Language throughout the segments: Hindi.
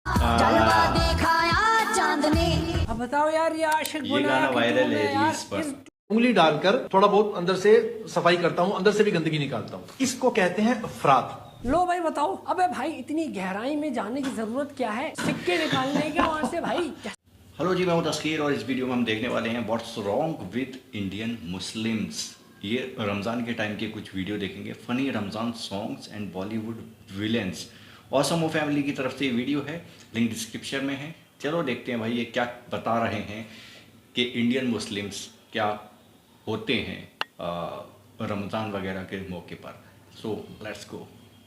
जलवा दिखाया चांद ने। अब बताओ यार, ये आशिक ये गाना वायरल है रील्स पर। उंगली डालकर थोड़ा बहुत अंदर से सफाई करता हूँ, अंदर से भी गंदगी निकालता हूँ। इसको कहते हैं अफरात। लो भाई बताओ, अबे भाई इतनी गहराई में जाने की जरूरत क्या है? सिक्के निकालने के वहां से भाई। हेलो जी, मैं हूं तस्कीर और इस वीडियो में हम देखने वाले हैं what's wrong with Indian Muslims. ये रमज़ान के टाइम के कुछ वीडियो देखेंगे, funny Ramzan songs and Bollywood villains. Awesamo family की तरफ से ये वीडियो है, लिंक डिस्क्रिप्शन में है। चलो देखते हैं भाई ये क्या बता रहे हैं कि इंडियन मुस्लिम्स क्या होते हैं रमज़ान वगैरह के मौके पर। So let's go.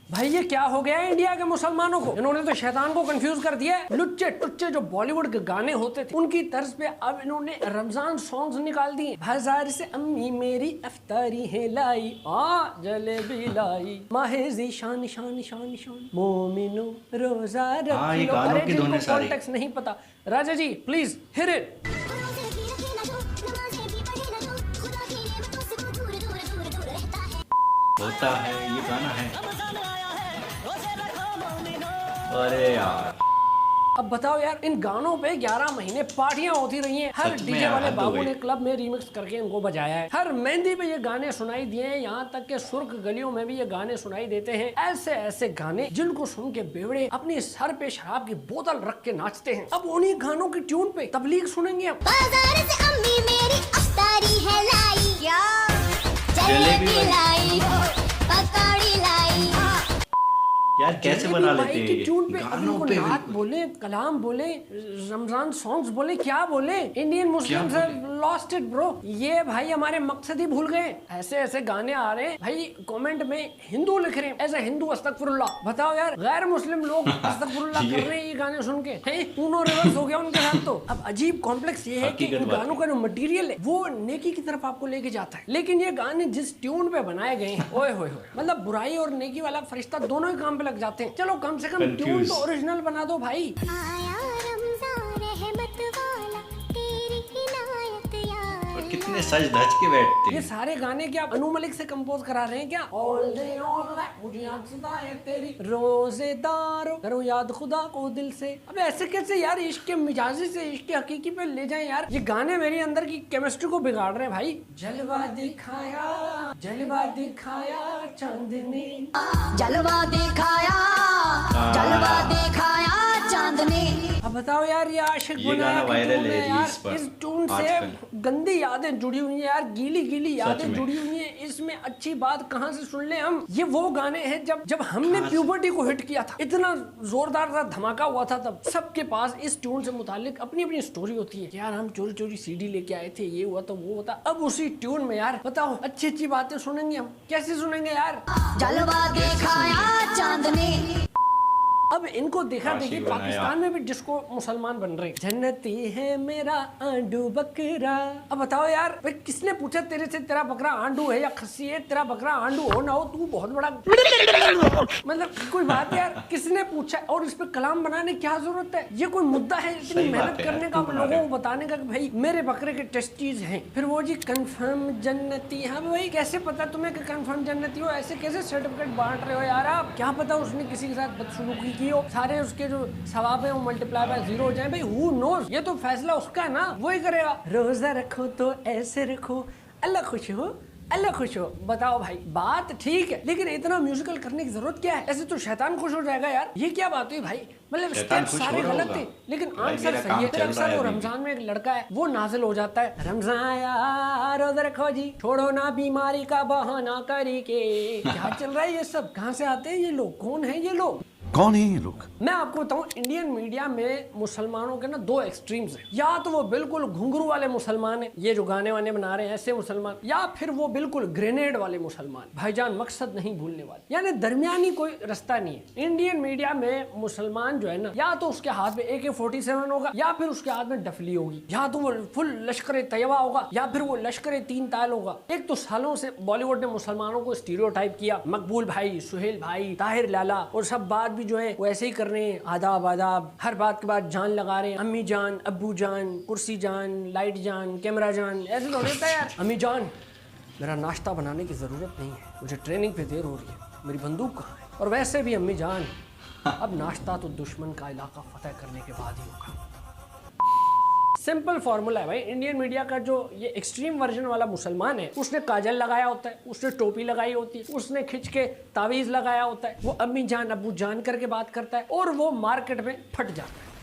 भाई ये क्या हो गया है इंडिया के मुसलमानों को? इन्होंने तो शैतान को कंफ्यूज कर दिया है। लुच्चे टुच्चे जो बॉलीवुड के गाने होते थे उनकी तर्ज पे अब इन्होंने रमजान सॉन्ग्स निकाल दिए। बाजार से अम्मी मेरी अफ्तारी है लाई, आ जलेबी लाई, माहे ज़ीशान शान शान शान, मोमिनो रोजा रख लो। अरे जिनको कॉन्टेक्स्ट नहीं पता, राजा जी प्लीज हिट इट। होता है ये गाना है। अरे यार अब बताओ यार, इन गानों पे 11 महीने पार्टियां होती रही हैं। हर डीजे वाले बाबू ने क्लब में रिमिक्स करके इनको बजाया है। हर मेहंदी पे ये गाने सुनाई दिए हैं, यहाँ तक के सुर्ख गलियों में भी ये गाने सुनाई देते हैं। ऐसे ऐसे गाने जिनको सुन के बेवड़े अपने सर पे शराब की बोतल रख के नाचते हैं। अब उन्हीं गानों की ट्यून पे तबलीग सुनेंगे हम। बाजार से अम्मी मेरी अफ्तारी है लाई, क्या जलेबी लाई, पकौड़ी लाई। यार कैसे बना लेते हैं ट्यून पे गानों पे नात बोले, कलाम बोले, रमजान सॉन्ग्स बोले, क्या बोले? Indian Muslims have lost it bro. ये भाई हमारे मकसद ही भूल गए। ऐसे ऐसे गाने आ रहे हैं भाई, कमेंट में हिंदू लिख रहे हैं एज ए हिंदू अस्तगफुरुल्लाह। बताओ यार, गैर मुस्लिम लोग अस्तगफुरुल्लाह कर रहे हैं ये गाने सुन के। ऊनो रिवर्स हो गया उनके साथ। तो अब अजीब कॉम्प्लेक्स ये है कि उन गानों का जो मटेरियल है वो नेकी की तरफ आपको लेके जाता है, लेकिन ये गाने जिस ट्यून पे बनाए गए हैं, ओए होए होए, मतलब बुराई और नेकी वाला फरिश्ता दोनों ही काम लग जाते हैं। चलो कम से कम ट्यून तो ओरिजिनल बना दो भाई। आया रमजान रहमत वाला, तेरी इनायत यार। और कितने सज धज के बैठते ये हैं। सारे गाने क्या अनु मलिक से कंपोज करा रहे हैं क्या? All day all night, मुझे याद सदा है तेरी, रोजेदारो करो याद खुदा को दिल से। अब ऐसे कैसे यार इश्क के मिजाजी से इश्क के हकीकी पे ले जाएं यार? ये गाने मेरी अंदर की केमिस्ट्री को बिगाड़ रहे हैं भाई। जलवा दिखाया चांदनी, जलवा दिखाया, जलवा दिखाया चांद ने। अब बताओ यार, ये आशिक ये गाना वायरल है यार, रील्स पर इस ट्यून से गंदी यादें जुड़ी हुई हैं यार, गीली गीली यादें जुड़ी हुई हैं। इसमें अच्छी बात कहाँ से सुन ले हम? ये वो गाने हैं जब हमने प्यूबर्टी को हिट किया था, इतना जोरदार सा धमाका हुआ था, तब सबके पास इस ट्यून से मुतालिक अपनी अपनी स्टोरी होती है। यार हम चोरी चोरी सीडी लेके आए थे, ये हुआ तो वो होता। अब उसी ट्यून में यार बताओ अच्छी अच्छी बातें सुनेंगे हम, कैसे सुनेंगे यार? जलवा दिखाया चांद ने। अब इनको देखा देखी पाकिस्तान में भी जिसको मुसलमान बन रहे, जन्नती है मेरा आंडू बकरा। अब बताओ यार, भाई किसने पूछा तेरे से तेरा बकरा आंडू है या खस्सी है? तेरा बकरा आंडू हो ना हो, तू बहुत बड़ा मतलब कोई बात है यार, किसने पूछा? और इस पे कलाम बनाने क्या जरूरत है? ये कोई मुद्दा है इतनी मेहनत करने का, लोगों को बताने का कि भाई मेरे बकरे के टेस्टीज हैं? फिर वो जी कंफर्म जन्नती। हाँ भाई कैसे पता तुम्हें कि कंफर्म जन्नती हो? ऐसे कैसे सर्टिफिकेट बांट रहे हो यार आप? क्या पता उसने किसी के साथ बदसलूकी की हो, सारे उसके जो सवाब है वो मल्टीप्लाई बाय 0 हो जाए। भाई हु नोज, ये तो फैसला उसका है ना, वो ही करेगा। रोजा रखो तो ऐसे रखो, अल्लाह खुश हो, अल्लाह खुश हो। बताओ भाई, बात ठीक है, लेकिन इतना म्यूजिकल करने की जरूरत क्या है? ऐसे तो शैतान खुश हो जाएगा यार। ये क्या बात हुई भाई? मतलब स्टेप सारे गलत थे लेकिन आंसर सही है। अक्सर वो रमजान में एक लड़का है, वो नाजिल हो जाता है, रमजान यार रोजा रखो जी, छोड़ो ना बीमारी का बहाना करी के। क्या चल रहा है ये सब? कहाँ से आते हैं ये लोग? कौन है ये लोग? कौन है ये लोग? मैं आपको बताऊं, इंडियन मीडिया में मुसलमानों के ना 2 एक्सट्रीम्स हैं। या तो वो बिल्कुल घुंघरू वाले मुसलमान हैं, ये जो गाने वाने बना रहे हैं ऐसे मुसलमान, या फिर वो बिल्कुल ग्रेनेड वाले मुसलमान, भाईजान मकसद नहीं भूलने वाले। यानी दरमियानी कोई रास्ता नहीं है। इंडियन मीडिया में मुसलमान जो है ना, या तो उसके हाथ में AK-47 होगा, या फिर उसके हाथ में डफली होगी, या तो वो फुल लश्कर तैयबा होगा, या फिर वो लश्कर 3 ताल होगा। एक तो सालों से बॉलीवुड ने मुसलमानों को स्टीरियोटाइप किया, मकबूल भाई, सुहेल भाई, ताहिर लाला, और सब बात भी जो है वो ऐसे ही कर रहे हैं, आदाब आदाब, हर बात के बाद जान लगा रहे हैं, अम्मी जान, अब्बू जान, कुर्सी जान, लाइट जान, कैमरा जान। ऐसे तो होता है यार। अम्मी जान, मेरा नाश्ता बनाने की ज़रूरत नहीं है, मुझे ट्रेनिंग पे देर हो रही है, मेरी बंदूक कहाँ है? और वैसे भी अम्मी जान, अब नाश्ता तो दुश्मन का इलाका फतेह करने के बाद ही होगा। सिंपल फॉर्मूला है भाई, इंडियन मीडिया का जो ये एक्सट्रीम वर्जन वाला मुसलमान है, उसने काजल लगाया होता है, उसने टोपी लगाई होती है, उसने खिंच के तावीज लगाया होता है, वो अम्मी जान अब्बू जान करके बात करता है और वो मार्केट में फट जाता है।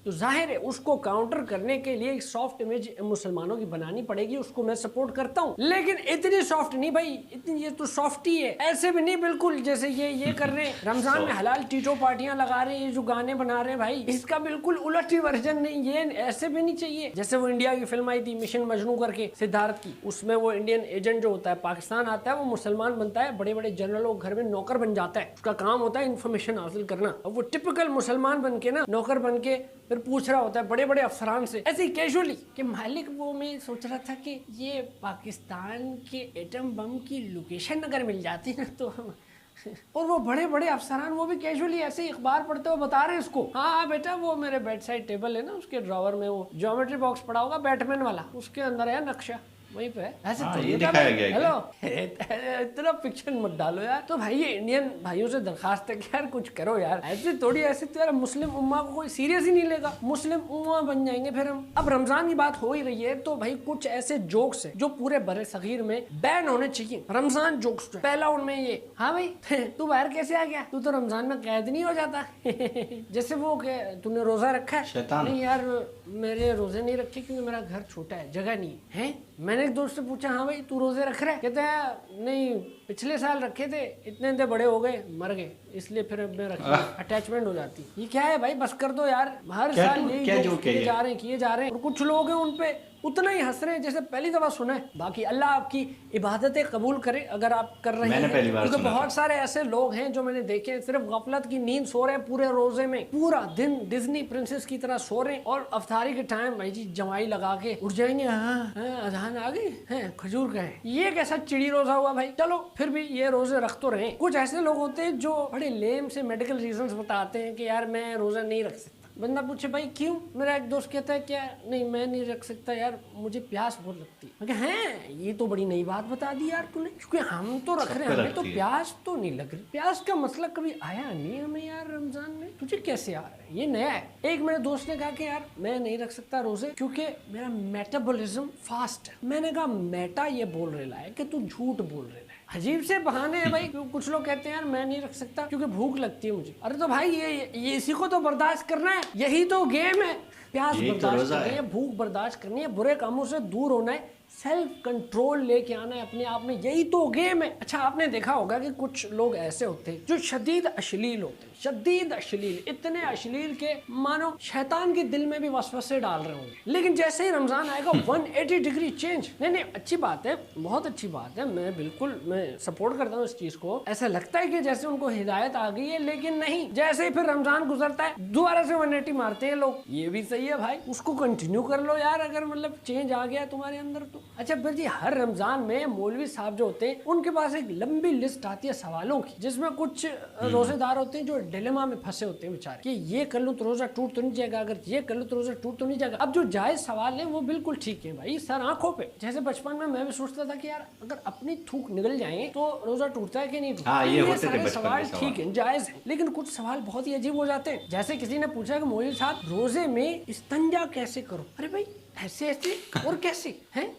तो जाहिर है उसको काउंटर करने के लिए एक सॉफ्ट इमेज मुसलमानों की बनानी पड़ेगी, उसको मैं सपोर्ट करता हूँ, लेकिन इतनी सॉफ्ट नहीं भाई, इतनी ये तो सॉफ्ट ही है, ऐसे भी नहीं बिल्कुल जैसे ये कर रहे हैं रमजान में हलाल टीटो पार्टियां लगा रहे हैं, ये जो गाने बना रहे हैं भाई, इसका बिल्कुल उलट ही वर्जन नहीं, ये ऐसे भी नहीं चाहिए। जैसे वो इंडिया की फिल्म आई थी मिशन मजनू करके सिद्धार्थ की, उसमें वो इंडियन एजेंट जो होता है पाकिस्तान आता है, वो मुसलमान बनता है, बड़े बड़े जनरलों के घर में नौकर बन जाता है, उसका काम होता है इन्फॉर्मेशन हासिल करना। अब वो टिपिकल मुसलमान बन के ना नौकर बन के फिर पूछ रहा होता है बड़े बड़े अफसरान से ऐसे कैजुअली कि मालिक वो मैं सोच रहा था कि ये पाकिस्तान के एटम बम की लोकेशन अगर मिल जाती ना तो हम और वो बड़े बड़े अफसरान वो भी कैजुअली ऐसे ही अखबार पढ़ते हुए बता रहे हैं उसको, हाँ बेटा वो मेरे बेड साइड टेबल है ना, उसके ड्रॉवर में वो ज्योमेट्री बॉक्स पड़ा होगा बैटमैन वाला, उसके अंदर है नक्शा, वहीं पे ऐसे तो ये दिखाया गया है। हेलो इतना पिक्चर मत डालो यार। तो भाई ये इंडियन भाइयों से दरखास्त है कि यार कुछ करो यार, ऐसे थोड़ी, ऐसे तो यार मुस्लिम उम्मा को कोई सीरियस ही नहीं लेगा, मुस्लिम उम्मा बन जाएंगे फिर हम। अब रमजान की बात हो ही रही है तो भाई कुछ ऐसे जोक्स है जो पूरे बड़े सगीर में बैन होने चाहिए, रमजान जोक्स। पहला उनमें ये, हाँ भाई तू बाहर कैसे आ गया, तू तो रमजान में कैद नहीं हो जाता जैसे वो तूने रोजा रखा है, नहीं यार मेरे रोजे नहीं रखे क्योंकि मेरा घर छोटा है, जगह नहीं है। मैंने एक दोस्त से पूछा, हाँ भाई तू रोजे रख रहा है, कहते हैं नहीं पिछले साल रखे थे, इतने दे बड़े हो गए मर गए इसलिए फिर अब मैं रखी, अटैचमेंट हो जाती। ये क्या है भाई, बस कर दो यार, हर साल यही जोक किए जा रहे हैं और कुछ लोग हैं उनपे उतना ही हंस रहे हैं जैसे पहली दफा सुना है। बाकी अल्लाह आपकी इबादतें कबूल करे अगर आप कर रहे हैं, क्योंकि बहुत सारे ऐसे लोग हैं जो मैंने देखे सिर्फ गफलत की नींद सो रहे हैं पूरे रोजे में, पूरा दिन डिज्नी प्रिंसेस की तरह सो रहे हैं और अफ्तारी के टाइम भाई जी जमाई लगा के उठ जाएंगे, अजान आ गई है खजूर का है। ये कैसा चिड़ी रोजा हुआ भाई। चलो फिर भी ये रोजे रख तो रहे। कुछ ऐसे लोग होते हैं जो बड़े लेम से मेडिकल रीजंस बताते हैं कि यार मैं रोजा नहीं रख सकता। बंदा पूछे भाई क्यों, मेरा एक दोस्त कहता है क्या नहीं मैं नहीं रख सकता यार मुझे प्यास बहुत लगती है। मैं कहा हैं ये तो बड़ी नई बात बता दी यार तूने, क्योंकि हम तो रख रहे हैं हमें तो प्यास तो नहीं लग रही, प्यास का मसला कभी आया नहीं हमें यार रमजान में, तुझे कैसे आ रहा है, ये नया है। एक मेरे दोस्त ने कहा कि यार मैं नहीं रख सकता रोजे क्योंकि मेरा मेटाबॉलिज्म फास्ट है। मैंने कहा मेटा ये बोल रहा है कि तू झूठ बोल रहा है, अजीब से बहाने हैं भाई। कुछ लोग कहते हैं यार मैं नहीं रख सकता क्योंकि भूख लगती है मुझे। अरे तो भाई ये इसी को तो बर्दाश्त करना है, यही तो गेम है। प्यास बर्दाश्त करनी है, भूख बर्दाश्त करनी है, बुरे कामों से दूर होना है, सेल्फ कंट्रोल लेके आना है अपने आप में, यही तो गेम है। अच्छा आपने देखा होगा कि कुछ लोग ऐसे होते हैं जो शदीद अश्लील होते हैं, शदीद अश्लील, इतने अश्लील के मानो शैतान के दिल में भी वसवसे डाल रहे होंगे, लेकिन जैसे ही रमजान आएगा 180 डिग्री चेंज। नहीं अच्छी बात है, बहुत अच्छी बात है, मैं बिल्कुल मैं सपोर्ट करता हूँ इस चीज को। ऐसा लगता है कि जैसे उनको हिदायत आ गई है, लेकिन नहीं, जैसे ही फिर रमजान गुजरता है दोबारा से 180 मारते हैं लोग। ये भी सही है भाई, उसको कंटिन्यू कर लो यार अगर मतलब चेंज आ गया तुम्हारे अंदर तो। अच्छा फिर जी हर रमजान में मौलवी साहब जो होते हैं उनके पास एक लंबी लिस्ट आती है सवालों की, जिसमें कुछ रोजेदार होते हैं जो डिलेमा में फंसे होते हैं बेचारे कि ये कर लूं तो रोजा टूट तो नहीं जाएगा, अगर ये कर लूं तो रोजा टूट तो नहीं जाएगा। अब जो जायज सवाल है वो बिल्कुल ठीक है भाई, सर आंखों पे। जैसे बचपन में मैं भी सोचता था कि यार अगर अपनी थूक निकल जाए तो रोजा टूटता है कि नहीं टूटता। ये सारे सवाल ठीक है जायज है, लेकिन कुछ सवाल बहुत ही अजीब हो जाते हैं। जैसे किसी ने पूछा कि मौलवी साहब रोजे में इस्तंजा कैसे करो, अरे भाई ऐसे ऐसे और कैसे है,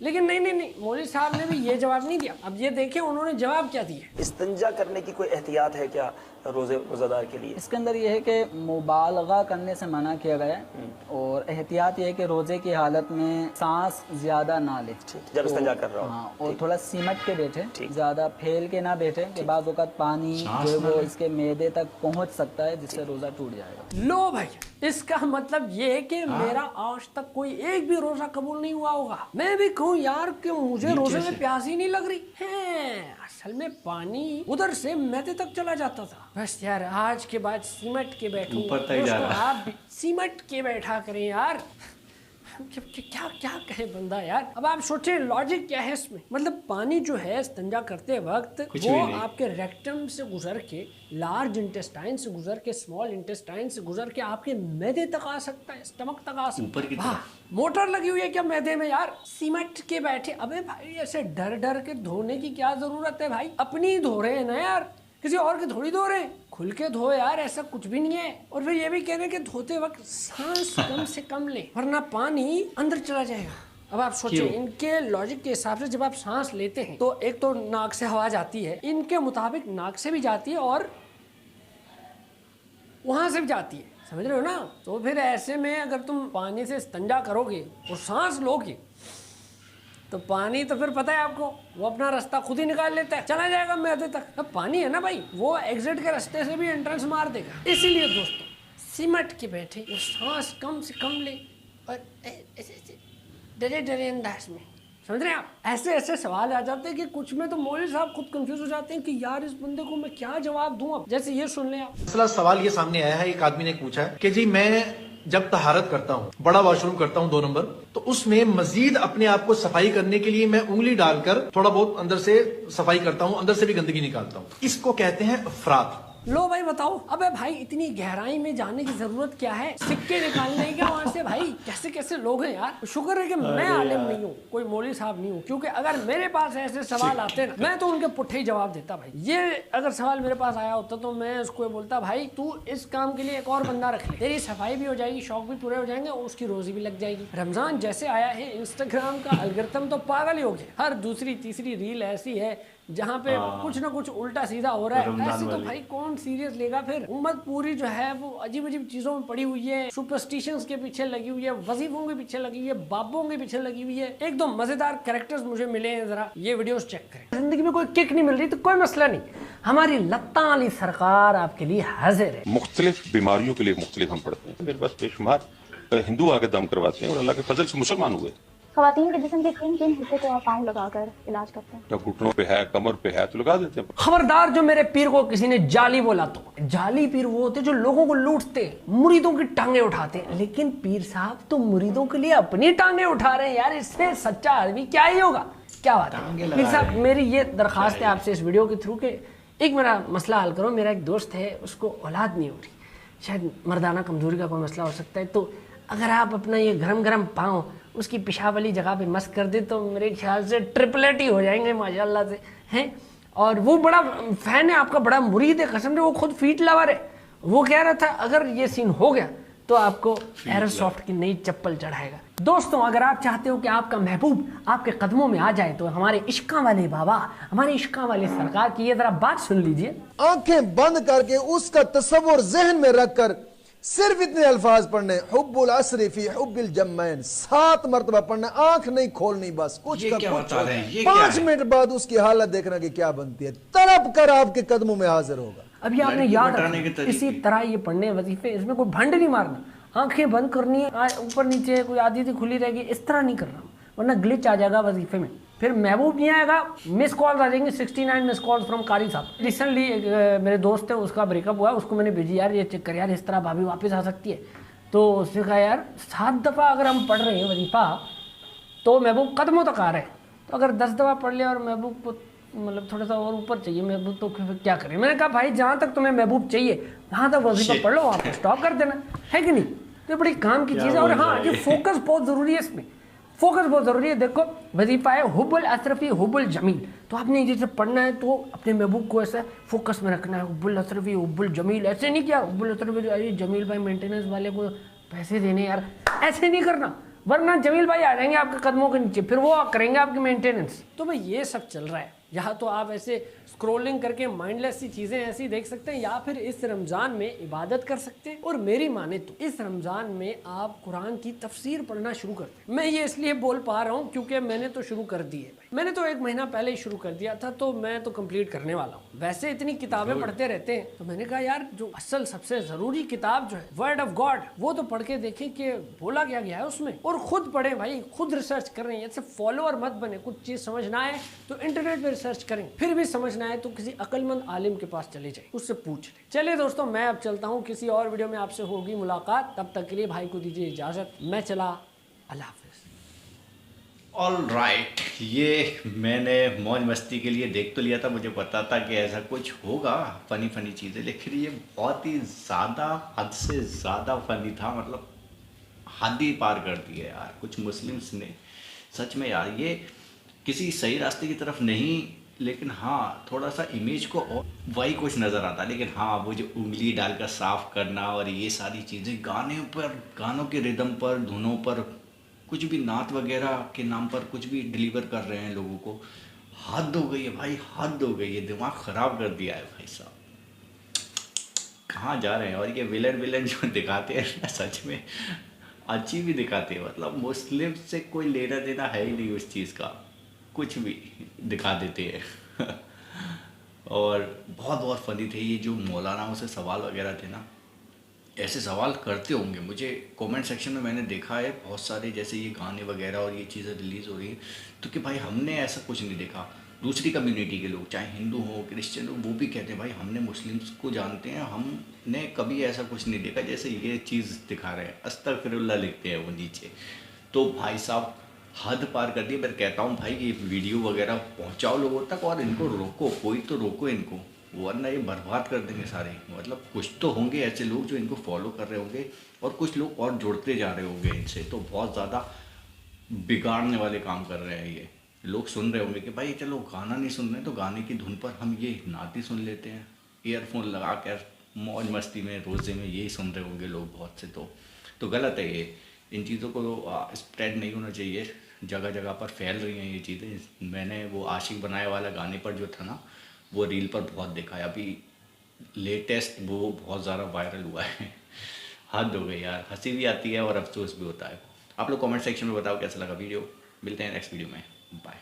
लेकिन नहीं मौलवी साहब ने भी ये जवाब नहीं दिया। अब ये देखिए उन्होंने जवाब क्या दिया। इस्तंजा करने की कोई एहतियात है क्या रोज़ादार के लिए? इसके अंदर ये है कि मुबालगा करने से मना किया गया है और एहतियात ये है कि रोजे की हालत में सांस ज्यादा ना ले जब इस्तंजा कर रहा हो। हाँ, और थोड़ा सिमट के बैठे, ज्यादा फैल के ना बैठे कि बाज़ औक़ात पानी जो है वो इसके मैदे तक पहुंच सकता है जिससे रोजा टूट जाएगा। लो भाई इसका मतलब ये है कि मेरा आज तक कोई एक भी रोजा कबूल नहीं हुआ होगा। मैं भी कहूँ यार कि मुझे रोजे में प्यास ही नहीं लग रही है, असल में पानी उधर से मैदे तक चला जाता था। बस यार आज के बाद सिमट के बैठूंगा, आप भी सिमट के बैठा करें यार। क्या क्या कहे बंदा यार। अब आप सोचें लॉजिक क्या है इसमें, मतलब पानी जो है इस्तिंजा करते वक्त वो आपके रेक्टम से गुजर के, लार्ज इंटेस्टाइन से गुजर के, स्मॉल इंटेस्टाइन से गुजर के आपके मैदे तक आ सकता है, स्टमक तक आ सकता है। हाँ, मोटर लगी हुई है क्या मैदे में यार, सिमट के बैठे। अबे भाई ऐसे डर डर के धोने की क्या जरूरत है भाई, अपनी ही धो रहे हैं ना यार, किसी और के थोड़ी धो रहे हैं, खुल के धो यार, ऐसा कुछ भी नहीं है। और फिर ये भी कह रहे हैं कि धोते वक्त सांस कम से कम ले, वरना पानी अंदर चला जाएगा। अब आप सोचिए, इनके लॉजिक के हिसाब से जब आप सांस लेते हैं तो एक तो नाक से हवा जाती है, इनके मुताबिक नाक से भी जाती है और वहां से भी जाती है, समझ रहे हो ना। तो फिर ऐसे में अगर तुम पानी से इस्तिंजा करोगे और सांस लोगे तो पानी तो फिर पता है आपको, वो अपना रास्ता खुद ही निकाल लेता है, चला जाएगा मैदे तक। अब पानी है ना भाई, वो एग्जिट के रास्ते से भी एंट्रेंस मार देगा। इसीलिए दोस्तों सिमट के बैठे और सांस कम से कम ले और ऐसे डरे डरे अंदाज में, समझ रहे हैं आप। ऐसे ऐसे सवाल आ जाते हैं कि कुछ में तो मौलवी साहब खुद कंफ्यूज हो जाते हैं कि यार इस बंदे को मैं क्या जवाब दूं। अब जैसे ये सुन लें आप। असल सवाल ये सामने आया है, एक आदमी ने पूछा है कि जी मैं जब तहारत करता हूँ, बड़ा वॉशरूम करता हूँ 2 नंबर, तो उसमें मजीद अपने आप को सफाई करने के लिए मैं उंगली डालकर थोड़ा बहुत अंदर से सफाई करता हूँ, अंदर से भी गंदगी निकालता हूँ। इसको कहते हैं अफरात। लो भाई बताओ, अबे भाई इतनी गहराई में जाने की जरूरत क्या है, सिक्के निकालने की वहां से भाई। कैसे कैसे लोग हैं यार। शुक्र है कि मैं आलिम नहीं हूँ, कोई मौलवी साहब नहीं हूँ, क्योंकि अगर मेरे पास ऐसे सवाल आते ना, मैं तो उनके पुट्ठे ही जवाब देता भाई। ये अगर सवाल मेरे पास आया होता तो मैं उसको बोलता भाई तू इस काम के लिए एक और बंदा रख ले, तेरी सफाई भी हो जाएगी, शौक भी पूरे हो जाएंगे और उसकी रोजी भी लग जाएगी। रमजान जैसे आया है, इंस्टाग्राम का एल्गोरिथम तो पागल ही हो गया। हर दूसरी तीसरी रील ऐसी है जहाँ पे कुछ ना कुछ उल्टा सीधा हो रहा है। ऐसे तो भाई कौन सीरियस लेगा। फिर उम्मत पूरी जो है वो अजीब अजीब चीजों में पड़ी हुई है, सुपरस्टिशंस के पीछे लगी हुई है, वजीफों के पीछे लगी हुई है, बाबों के पीछे लगी हुई है। एक दो मजेदार कैरेक्टर्स मुझे मिले हैं, जरा ये वीडियोस चेक करें। जिंदगी में कोई किक नहीं मिल रही तो कोई मसला नहीं, हमारी लत्ता अली सरकार आपके लिए हाजिर है। मुख्तलिफ बीमारियों के लिए मुख्तलिफ हम पढ़ते हैं। मेरे पास बेशुमार हिंदू आके दम करवाते हैं और अल्लाह के फजल से मुसलमान हुए। खवातीन के जिस्म के किन किन हिस्से को आप पाँव लगाकर इलाज करते हैं? जब घुटनों पे है, कमर पे है तो लगा देते हैं। खबरदार जो मेरे पीर को किसी ने जाली बोला तो। जाली पीर वो होते जो लोगों को लूटते, मुरीदों की टांगे उठाते। लेकिन पीर साहब तो मुरीदों के लिए अपनी टांगे उठा रहे हैं यार। इससे सच्चा आदमी क्या ही होगा। क्या बात है पीर साहब, मेरी ये दरखास्त है आपसे इस वीडियो के थ्रू के एक मेरा मसला हल करो। मेरा एक दोस्त है, उसको औलाद नहीं हो रही, शायद मर्दाना कमजोरी का कोई मसला हो सकता है। तो अगर आप अपना ये गरम गरम पाँव उसकी पेशाब वाली जगह पे मस्त कर दे तो मेरे ख्याल से ट्रिपलेट ही हो जाएंगे माशाल्लाह से, हैं। और वो बड़ा फैन है आपका, बड़ा मुरीद है, कसम से वो खुद फीट लवर है। वो कह रहा था अगर ये सीन हो गया तो आपको एयरसॉफ्ट की नई चप्पल चढ़ाएगा। दोस्तों अगर आप चाहते हो कि आपका महबूब आपके कदमों में आ जाए तो हमारे इश्का वाले बाबा, हमारे इश्का वाले सरकार की ये जरा बात सुन लीजिए। आंखें बंद करके उसका तस्वुर जहन में रखकर सिर्फ इतने अल्फाज पढ़ने, हुब्बुल अस्री फी हुब्बिल जम्मैन, 7 मरतबा पढ़ना, आंख नहीं खोलनी, बस कुछ का कुछ। 5 मिनट बाद उसकी हालत देखना कि क्या बनती है, तड़प कर आपके कदमों में हाजिर होगा। अभी आपने याद रखना, इसी तरह ये पढ़ने वजीफे, इसमें कोई भंड नहीं मारना, आंखें बंद करनी है, ऊपर नीचे कोई आधी थी खुली रहेगी, इस तरह नहीं करना, वरना ग्लिच आ जाएगा वजीफे में। फिर महबूब नहीं आएगा, मिस कॉल आ जाएंगे 69 मिस कॉल फ्रॉम कारी साहब। रिसेंटली मेरे दोस्त है, उसका ब्रेकअप हुआ, उसको मैंने भेजी यार ये चेक कर यार, इस तरह भाभी वापस आ सकती है। तो उसने कहा यार 7 दफ़ा अगर हम पढ़ रहे हैं वजीफा तो महबूब कदमों तक आ रहे हैं, तो अगर 10 दफ़ा पढ़ लिया और महबूब को मतलब थोड़ा सा और ऊपर चाहिए महबूब तो फिर क्या करें। मैंने कहा भाई जहाँ तक तुम्हें महबूब चाहिए वहाँ तक वजीफा पढ़ लो, वहाँ पर स्टॉप कर देना, है कि नहीं। तो बड़ी काम की चीज़ है। और हाँ ये फोकस बहुत ज़रूरी है, इसमें फोकस बहुत ज़रूरी है। देखो वजीफा है हुब्बुल असरफी हुब्बुल जमील, तो आपने जैसे पढ़ना है तो अपने महबूब को ऐसा फोकस में रखना है, हुब्बुल असरफी हुब्बुल जमील। ऐसे नहीं किया हुब्बुल असरफी जमील भाई मेंटेनेंस वाले को पैसे देने यार, ऐसे नहीं करना, वरना जमील भाई आ जाएंगे आपके कदमों के नीचे, फिर वो करेंगे आपकी मेंटेनेंस। तो भाई ये सब चल रहा है। यहाँ तो आप ऐसे स्क्रॉलिंग करके माइंडलेस सी चीजें ऐसी देख सकते हैं, या फिर इस रमजान में इबादत कर सकते हैं। और मेरी माने तो इस रमजान में आप कुरान की तफसीर पढ़ना शुरू कर दें। मैं ये इसलिए बोल पा रहा हूँ क्योंकि मैंने तो शुरू कर दी है भाई, मैंने तो 1 महीना पहले ही शुरू कर दिया था, तो मैं तो कंप्लीट करने वाला हूँ। वैसे इतनी किताबें पढ़ते रहते हैं, तो मैंने कहा यार जो असल सबसे जरूरी किताब जो है वर्ड ऑफ गॉड, वो तो पढ़ के देखें कि बोला क्या गया है उसमें, और खुद पढ़े भाई, खुद रिसर्च कर रहे हैं। ऐसे फॉलोअर मत बने, कुछ चीज समझ ना आए तो इंटरनेट पे रिसर्च करें, फिर भी समझ ना आए तो किसी अक्लमंद आलिम के पास चले जाए, उससे पूछ ले। चलिए दोस्तों मैं अब चलता हूँ, किसी और वीडियो में आपसे होगी मुलाकात, तब तक के लिए भाई को दीजिए इजाजत, मैं चला, अल्लाह हाफिज। ऑल राइट, ये मैंने मौज मस्ती के लिए देख तो लिया था, मुझे पता था कि ऐसा कुछ होगा, फनी फनी चीज़ें, लेकिन ये बहुत ही ज़्यादा, हद से ज़्यादा फनी था, मतलब हद ही पार कर दी है यार कुछ मुस्लिम्स ने। सच में यार ये किसी सही रास्ते की तरफ नहीं लेकिन हाँ थोड़ा सा इमेज को और वही कुछ नज़र आता, लेकिन हाँ वो जो उंगली डालकर साफ करना और ये सारी चीज़ें गाने पर, गानों के रिदम पर, धुनों पर, कुछ भी नात वगैरह के नाम पर कुछ भी डिलीवर कर रहे हैं लोगों को, हद हो गई है भाई, हद हो गई है, दिमाग ख़राब कर दिया है भाई साहब, कहाँ जा रहे हैं। और ये विलन जो दिखाते हैं ना, सच में अच्छी भी दिखाते हैं, मतलब मुस्लिम से कोई लेना देना है ही नहीं उस चीज़ का, कुछ भी दिखा देते हैं और बहुत बहुत फनी थे ये जो मौलानाओं से सवाल वगैरह थे ना, ऐसे सवाल करते होंगे, मुझे कमेंट सेक्शन में मैंने देखा है बहुत सारे, जैसे ये गाने वगैरह और ये चीज़ें रिलीज़ हो रही हैं, तो कि भाई हमने ऐसा कुछ नहीं देखा। दूसरी कम्युनिटी के लोग, चाहे हिंदू हो क्रिश्चियन हो, वो भी कहते हैं भाई हमने मुस्लिम्स को जानते हैं, हमने कभी ऐसा कुछ नहीं देखा जैसे ये चीज़ दिखा रहे हैं, अस्तगफिरुल्लाह लिखते हैं वो नीचे। तो भाई साहब हद पार कर दी। मैं कहता हूँ भाई ये वीडियो वगैरह पहुँचाओ लोगों तक और इनको रोको, कोई तो रोको इनको, वरना ये बर्बाद कर देंगे सारे। मतलब कुछ तो होंगे ऐसे लोग जो इनको फॉलो कर रहे होंगे और कुछ लोग और जुड़ते जा रहे होंगे इनसे, तो बहुत ज़्यादा बिगाड़ने वाले काम कर रहे हैं ये लोग। सुन रहे होंगे कि भाई चलो गाना नहीं सुन रहे तो गाने की धुन पर हम ये नाती सुन लेते हैं, ईयरफोन लगा कर मौज मस्ती में रोज़े में यही सुन रहे होंगे लोग बहुत से। तो गलत है ये, इन चीज़ों को स्प्रेड नहीं होना चाहिए, जगह जगह पर फैल रही हैं ये चीज़ें। मैंने वो आशिक बनाए वाला गाने पर जो था ना, वो रील पर बहुत देखा है, अभी लेटेस्ट वो बहुत ज़्यादा वायरल हुआ है। हद हो गई यार, हंसी भी आती है और अफसोस भी होता है। आप लोग कमेंट सेक्शन में बताओ कैसा लगा वीडियो। मिलते हैं नेक्स्ट वीडियो में, बाय।